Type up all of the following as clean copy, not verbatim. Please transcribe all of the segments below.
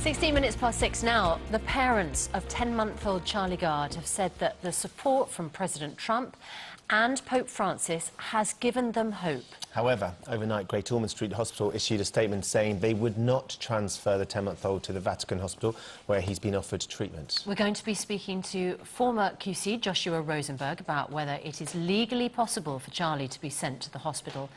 16 minutes past 6 now. The parents of 10-month-old Charlie Gard have said that the support from President Trump and Pope Francis has given them hope. However, overnight, Great Ormond Street Hospital issued a statement saying they would not transfer the 10-month-old to the Vatican Hospital, where he's been offered treatment. We're going to be speaking to former QC Joshua Rosenberg about whether it is legally possible for Charlie to be sent to the hospital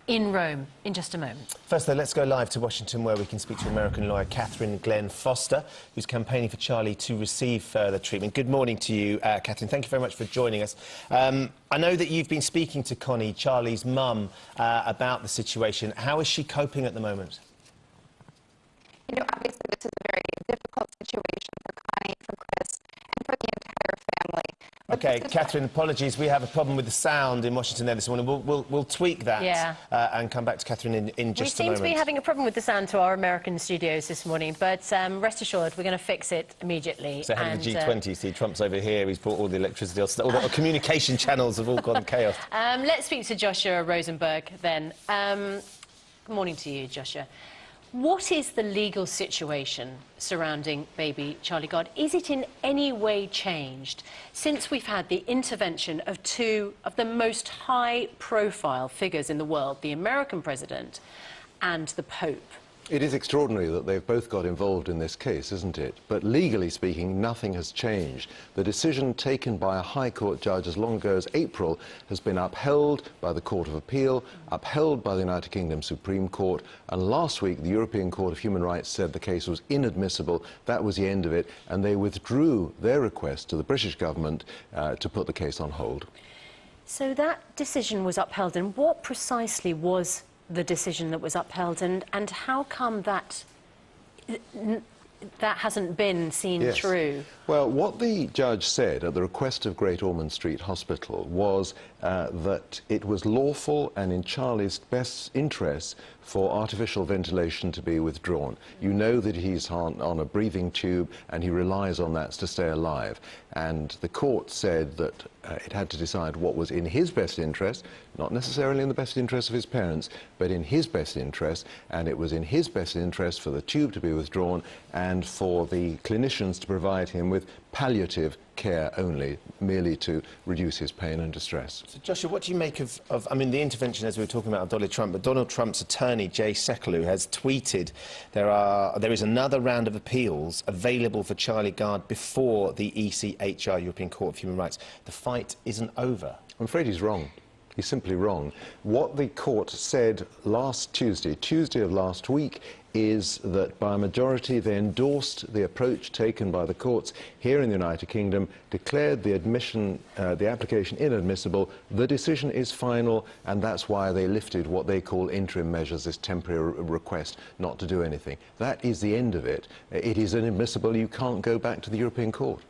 in Rome in just a moment. First, though, let's go live to Washington, where we can speak to American lawyer Catherine Glenn Foster, who's campaigning for Charlie to receive further treatment. Good morning to you, Catherine. Thank you very much for joining us. I know that you've been speaking to Connie, Charlie's mum, about the situation. How is she coping at the moment? You know, obviously this is a very difficult situation for Connie, for Chris, and for the entire family. OK, Catherine, apologies. We have a problem with the sound in Washington there this morning. We'll tweak that and come back to Catherine in just a moment. We seem to be having a problem with the sound to our American studios this morning, but rest assured, we're going to fix it immediately. So head of the G20, see, Trump's over here, he's brought all the electricity, all the communication channels have all gone chaos. Let's speak to Joshua Rosenberg then. Good morning to you, Joshua. What is the legal situation surrounding baby Charlie Gard? Is it in any way changed since we've had the intervention of two of the most high-profile figures in the world, the American president and the Pope? It is extraordinary that they've both got involved in this case, isn't it? But legally speaking, nothing has changed. The decision taken by a High Court judge as long ago as April has been upheld by the Court of Appeal, upheld by the United Kingdom Supreme Court, and last week the European Court of Human Rights said the case was inadmissible. That was the end of it, and they withdrew their request to the British government to put the case on hold. So that decision was upheld, and what precisely was the decision that was upheld, and how come that hasn't been seen through? Well, what the judge said at the request of Great Ormond Street Hospital was that it was lawful and in Charlie's best interest for artificial ventilation to be withdrawn. You know that he's on a breathing tube and he relies on that to stay alive. And the court said that it had to decide what was in his best interest, not necessarily in the best interest of his parents, but in his best interest. And it was in his best interest for the tube to be withdrawn and for the clinicians to provide him with palliative care only, merely to reduce his pain and distress. So, Joshua, what do you make of I mean, the intervention, as we were talking about, of Donald Trump, but Donald Trump's attorney, Jay Sekulow, has tweeted there is another round of appeals available for Charlie Gard before the ECHR, European Court of Human Rights. The fight isn't over. I'm afraid he's wrong. He's simply wrong. What the court said last Tuesday of last week, is that by a majority they endorsed the approach taken by the courts here in the United Kingdom, declared the application inadmissible. The decision is final, and that's why they lifted what they call interim measures, this temporary request not to do anything. That is the end of it. It is inadmissible. You can't go back to the European Court.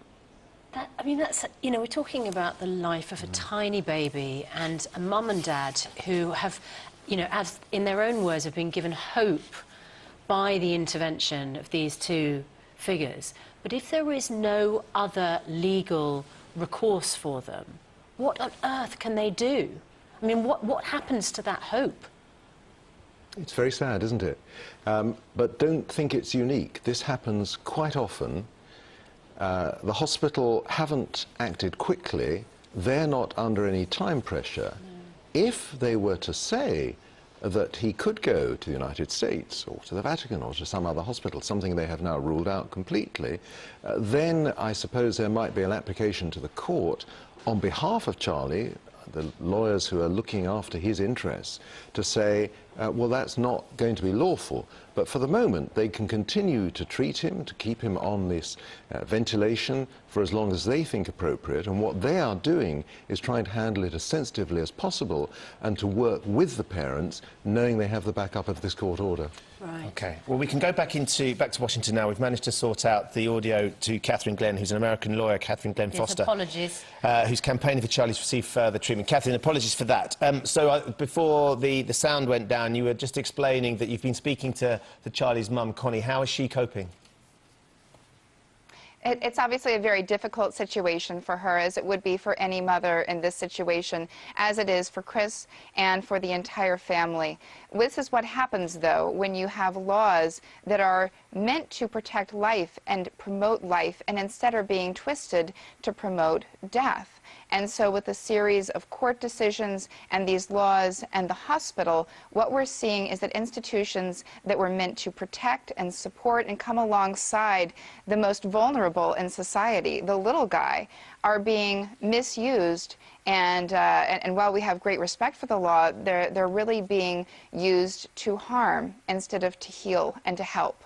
I mean, that's, you know, we're talking about the life of a tiny baby and a mum and dad who have, you know, as in their own words, have been given hope by the intervention of these two figures. But if there is no other legal recourse for them, what on earth can they do? I mean, what happens to that hope? It's very sad, isn't it? But don't think it's unique. This happens quite often. The hospital haven't acted quickly. They're not under any time pressure. No. If they were to say that he could go to the United States or to the Vatican or to some other hospital, something they have now ruled out completely, then I suppose there might be an application to the court on behalf of Charlie, the lawyers who are looking after his interests, to say, well, that's not going to be lawful. But for the moment, they can continue to treat him, to keep him on this ventilation for as long as they think appropriate. And what they are doing is trying to handle it as sensitively as possible and to work with the parents, knowing they have the backup of this court order. Right. OK. Well, we can go back to Washington now. We've managed to sort out the audio to Catherine Glenn, who's an American lawyer, Catherine Glenn Foster. Apologies. Who's campaigning for Charlie to receive further treatment. Catherine, apologies for that. Before the sound went down, you were just explaining that you've been speaking to Charlie's mum, Connie. How is she coping? It's obviously a very difficult situation for her, as it would be for any mother in this situation, as it is for Chris and for the entire family. This is what happens, though, when you have laws that are meant to protect life and promote life, and instead are being twisted to promote death. And so with a series of court decisions and these laws and the hospital, what we're seeing is that institutions that were meant to protect and support and come alongside the most vulnerable in society, the little guy, are being misused. And while we have great respect for the law, they're really being used to harm instead of to heal and to help.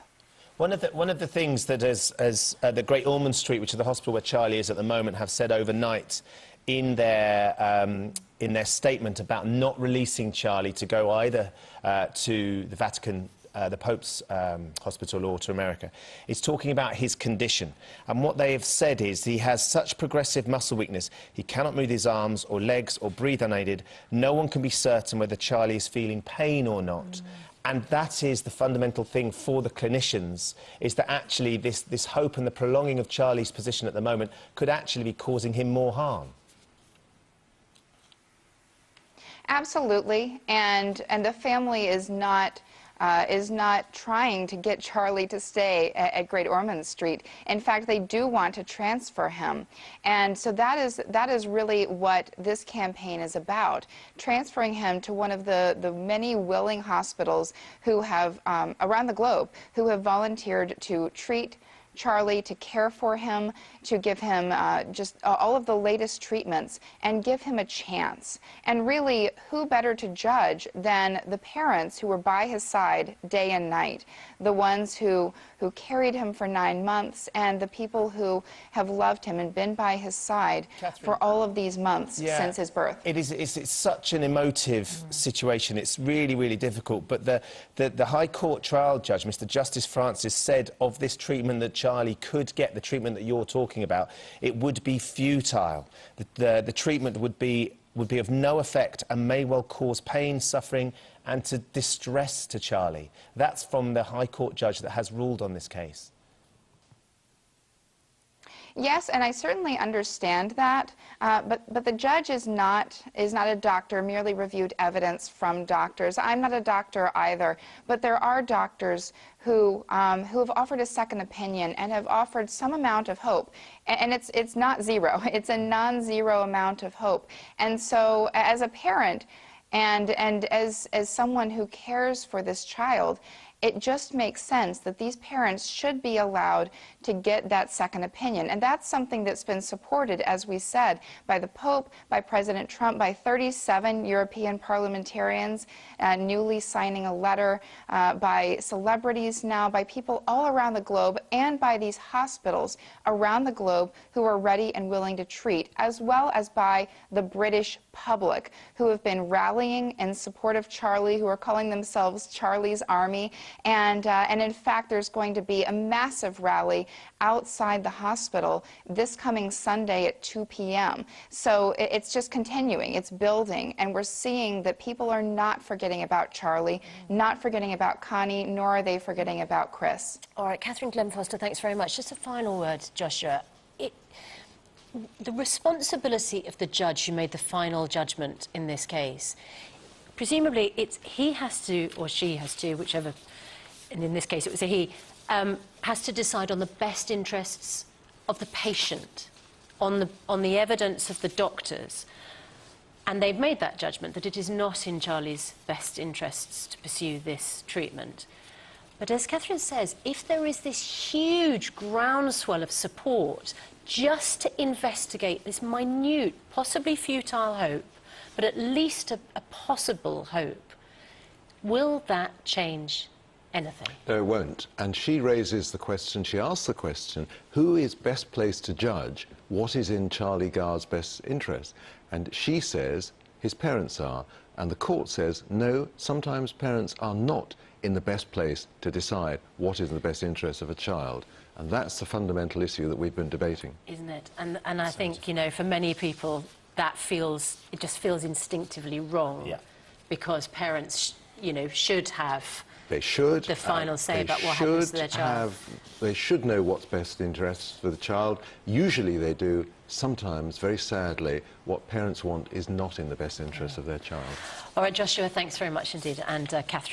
One of the things that as the Great Ormond Street, which is the hospital where Charlie is at the moment, have said overnight in their statement about not releasing Charlie to go either to the Vatican, the Pope's hospital, or to America, is talking about his condition. And what they have said is he has such progressive muscle weakness, he cannot move his arms or legs or breathe unaided. No one can be certain whether Charlie is feeling pain or not. And that is the fundamental thing for the clinicians, is that actually this hope and the prolonging of Charlie's position at the moment could actually be causing him more harm. Absolutely, and the family is not trying to get Charlie to stay at Great Ormond Street. In fact, they do want to transfer him. And so that is really what this campaign is about, transferring him to one of the many willing hospitals who have, around the globe, who have volunteered to treat Charlie, to care for him, to give him just all of the latest treatments and give him a chance. And really, who better to judge than the parents who were by his side day and night, the ones who carried him for 9 months, and the people who have loved him and been by his side for all of these months since his birth. It's such an emotive situation. It's really, really difficult. But the High Court trial judge, Mr. Justice Francis, said of this treatment that Charlie could get, the treatment that you're talking about, it would be futile. The treatment would be of no effect and may well cause pain, suffering and to distress to Charlie. That's from the High Court judge that has ruled on this case. Yes, and I certainly understand that, but the judge is not a doctor, merely reviewed evidence from doctors. I'm not a doctor either, but there are doctors who have offered a second opinion and have offered some amount of hope, and it's not zero. It's a non-zero amount of hope. And so, as a parent, and as someone who cares for this child, it just makes sense that these parents should be allowed to get that second opinion. And that's something that's been supported, as we said, by the Pope, by President Trump, by 37 European parliamentarians newly signing a letter, by celebrities now, by people all around the globe, and by these hospitals around the globe who are ready and willing to treat, as well as by the British public, who have been rallying in support of Charlie, who are calling themselves Charlie's Army. And in fact, there's going to be a massive rally outside the hospital this coming Sunday at 2 p.m. So it's just continuing, it's building, and we're seeing that people are not forgetting about Charlie, not forgetting about Connie, nor are they forgetting about Chris. All right, Catherine Glenn Foster, thanks very much. Just a final word, Joshua. The responsibility of the judge who made the final judgment in this case, presumably he has to, or she has to, whichever, and in this case it was a he, has to decide on the best interests of the patient, on the evidence of the doctors. And they've made that judgment that it is not in Charlie's best interests to pursue this treatment. But as Catherine says, if there is this huge groundswell of support just to investigate this minute, possibly futile hope, but at least a possible hope, will that change anything? No, it won't. And she raises the question, she asks the question, who is best placed to judge what is in Charlie Gard's best interest? And she says his parents are. And the court says, no, sometimes parents are not in the best place to decide what is in the best interest of a child. And that's the fundamental issue that we've been debating. Isn't it? And I think, you know, for many people, it just feels instinctively wrong. Yeah. Because parents, you know, should have They should. The final say about what happens to their child. They should know what's best interests for the child. Usually they do. Sometimes, very sadly, what parents want is not in the best interest of their child. All right, Joshua, thanks very much indeed. And Catherine.